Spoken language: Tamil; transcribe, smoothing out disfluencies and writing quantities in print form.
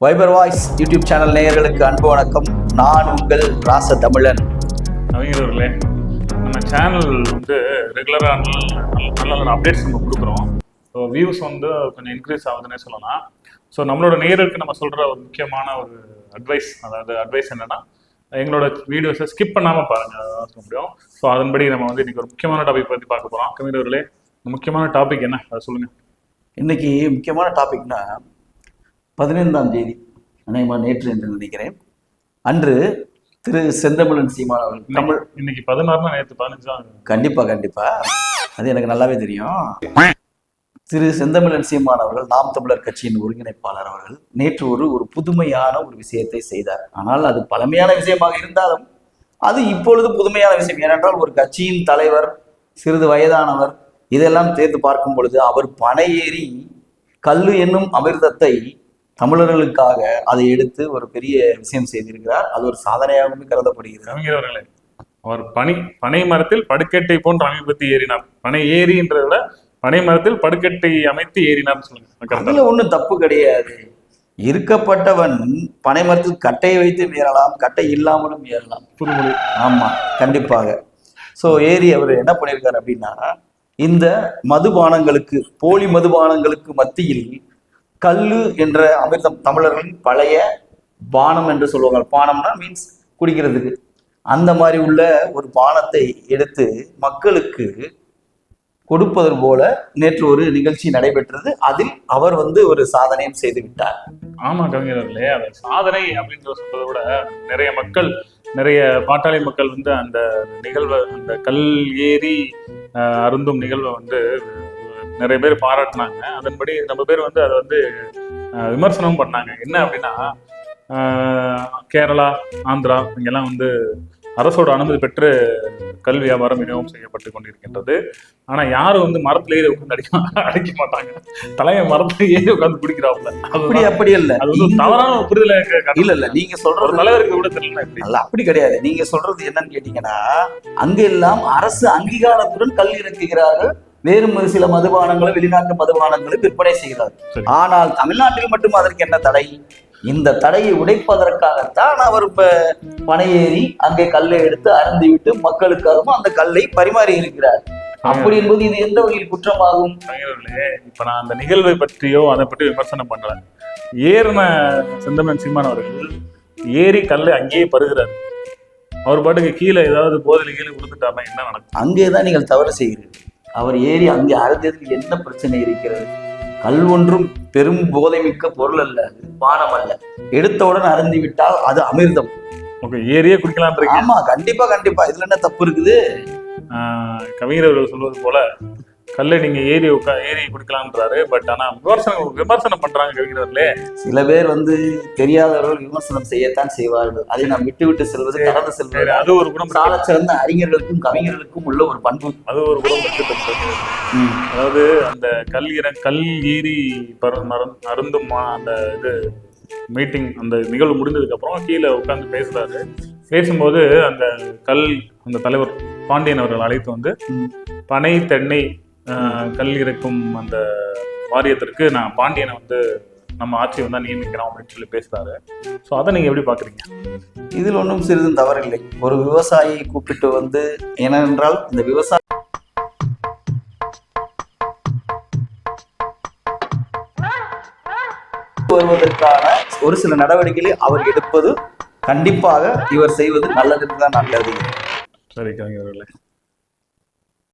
வைபர் வாய்ஸ் யூடியூப் சேனல் நேயர்களுக்கு அன்பு வணக்கம். நான் உங்கள் ராச தமிழன். அவங்களே நம்ம சேனல் வந்து ரெகுலராக நல்ல அப்டேட்ஸ் நம்ம கொடுக்குறோம். ஸோ வியூஸ் வந்து கொஞ்சம் இன்க்ரீஸ் ஆகுதுன்னே சொல்லலாம். ஸோ நம்மளோட நேயர்களுக்கு நம்ம சொல்கிற ஒரு முக்கியமான ஒரு அட்வைஸ் என்னென்னா, எங்களோட வீடியோஸை ஸ்கிப் பண்ணாமல் பாருங்கள் சொல்ல முடியும். ஸோ அதன்படி நம்ம வந்து இன்றைக்கி ஒரு முக்கியமான டாபிக் பற்றி பார்க்க போகிறோம். கவிஞர்களே, முக்கியமான டாபிக் என்ன, அதை சொல்லுங்கள். இன்னைக்கு முக்கியமான டாபிக்னா 15ஆம் தேதி, நேற்று என்று நினைக்கிறேன், அன்று திரு செந்தமிழன் சீமான் அவர்கள் தமிழ் இன்னைக்கு 16 நேற்று 15. கண்டிப்பா அது எனக்கு நல்லாவே தெரியும். திரு செந்தமிழன் சீமான் அவர்கள் நாம் தமிழர் கட்சியின் ஒருங்கிணைப்பாளர் அவர்கள் நேற்று ஒரு புதுமையான ஒரு விஷயத்தை செய்தார். ஆனால் அது பழமையான விஷயமாக இருந்தாலும் அது இப்பொழுது புதுமையான விஷயம். ஏனென்றால் ஒரு கட்சியின் தலைவர், சிறிது வயதானவர், இதெல்லாம் தேர்ந்து பார்க்கும் பொழுது அவர் பனையேறி கல்லு என்னும் அமிர்தத்தை தமிழர்களுக்காக அதை எடுத்து ஒரு பெரிய விஷயம் செய்திருக்கிறார். அது ஒரு சாதனையாகவே கருதப்படுகிறது. கவிஞர்களே, அவர் பனை மரத்தில் படுக்கட்டை போன்ற அமைப்பத்தி ஏறினார். பனை ஏறின்றத விட பனை மரத்தில் படுக்கட்டை அமைத்து ஏறினார் சொல்லுங்க. அதுல ஒண்ணும் தப்பு கிடையாது. இருக்கப்பட்டவன் பனை மரத்தில் கட்டையை வைத்து ஏறலாம், கட்டை இல்லாமலும் ஏறலாம். புதுமொழி. ஆமா, கண்டிப்பாக. ஸோ ஏறி அவர் என்ன பண்ணியிருக்காரு அப்படின்னா, இந்த மதுபானங்களுக்கு, போலி மதுபானங்களுக்கு மத்தியில் கல்லு என்ற அமிர்தம், தமிழர்களின் பழைய பானம் என்று சொல்லுவாங்க. பானம்னா மீன்ஸ் குடிக்கிறதுக்கு, அந்த மாதிரி உள்ள ஒரு பானத்தை எடுத்து மக்களுக்கு கொடுப்பது போல நேற்று ஒரு நிகழ்ச்சி நடைபெற்றது. அதில் அவர் ஒரு சாதனையும் செய்து விட்டார். ஆமா கவிஞர்களே, அது சாதனை அப்படின்ற சொல்றதை விட நிறைய பாட்டாளி மக்கள் அந்த நிகழ்வை, அந்த கல் ஏறி அருந்தும் நிகழ்வை நிறைய பேர் பாராட்டினாங்க. அதன்படி நம்ம பேர் அதை விமர்சனமும் பண்ணாங்க. என்ன அப்படின்னா, கேரளா, ஆந்திரா இங்கெல்லாம் அரசோட அனுமதி பெற்று கல் வியாபாரம் விநியோகம் செய்யப்பட்டு கொண்டிருக்கின்றது. ஆனா யாரும் மரத்துல ஏறி உட்காந்து அடிக்க மாட்டாங்க. தலைய மரத்துல ஏறி உட்காந்து குடிக்கிறாப்புல. அப்படி இல்ல, அது தவறான ஒரு புரிதல. இல்ல நீங்க சொல்ற தலைவருக்கு கூட தெரியல. அப்படி கிடையாது. நீங்க சொல்றது என்னன்னு கேட்டீங்கன்னா, அங்கெல்லாம் அரசு அங்கீகாரத்துடன் கல் இறக்குகிறார்கள். வேறு சில மதுபானங்களை, வெளிநாட்டு மதுபானங்களை விற்பனை செய்கிறார்கள். ஆனால் தமிழ்நாட்டில் மட்டும் அதற்கு என்ன தடை? இந்த தடையை உடைப்பதற்காகத்தான் அவர் பனையேறி அங்கே கல்லை எடுத்து அருந்திவிட்டு மக்களுக்காகவும் அந்த கல்லை பரிமாறி இருக்கிறார். அப்படி என்பது இது எந்த வகையில் குற்றமாகும்? இப்ப நான் அந்த நிகழ்வை பற்றியோ அதை பற்றி விமர்சனம் பண்றேன். ஏறின செந்தமிழன் சீமான் அவர்கள் ஏறி கல்லை அங்கேயே பருகிறார். அவர் பாட்டுக்கு கீழே ஏதாவது போதையில கீழே கொடுத்துட்டாருன்னா என்ன நடக்கும்? அங்கேதான் நீங்கள் தவறு செய்கிறீர்கள். அவர் ஏறி அங்கே அருந்ததுக்கு என்ன பிரச்சனை இருக்கிறது? கல் ஒன்றும் பெரும் போதை மிக்க பொருள் அல்ல, அது பானம் அல்ல. எடுத்தவுடன் அருந்தி விட்டால் அது அமிர்தம். ஏரியே குடிக்கலாம். ஆமா, கண்டிப்பா. இதுல என்ன தப்பு இருக்குது? கவிஞர்கள் சொல்வது போல கல்லை நீங்க ஏறி குடிக்கலாம்ன்றாரு. பட் ஆனா விமர்சனம் பண்றாங்க கவிஞர்களே. சில பேர் தெரியாதவர்கள் விமர்சனம் செய்யத்தான் செய்வார்கள். அதை நாம் விட்டு செல்வது, கடந்து செல்வது, அது ஒரு குணம். சால சிறந்த அறிஞர்களுக்கும் கவிஞர்களுக்கும் உள்ள ஒரு பண்பு, அது ஒரு குணம். அதாவது அந்த கல் ஏறி அருந்தும் அந்த மீட்டிங், அந்த நிகழ்வு முடிந்ததுக்கு அப்புறம் கீழே உட்காந்து பேசும்போது அந்த தலைவர் பாண்டியன் அவர்கள் அழைத்து பனை தென்னை கல் இறக்கும் அந்த வாரியத்திற்கு நான் பாண்டியனை நம்ம ஆட்சி நியமிக்கிறோம் அப்படின்னு சொல்லி பேசுறாரு. ஸோ அதை நீங்க எப்படி பாக்குறீங்க? இதில் ஒன்றும் சிறிதும் தவறில்லை. ஒரு விவசாயியை கூப்பிட்டு ஏனென்றால் இந்த விவசாய வருவதற்கான ஒரு சில நடவடிக்கைகளை அவர் எடுப்பது கண்டிப்பாக இவர் செய்வது நல்லதுன்னு தான் நான் கருதுகிறேன். சரி கவிஞர்களே.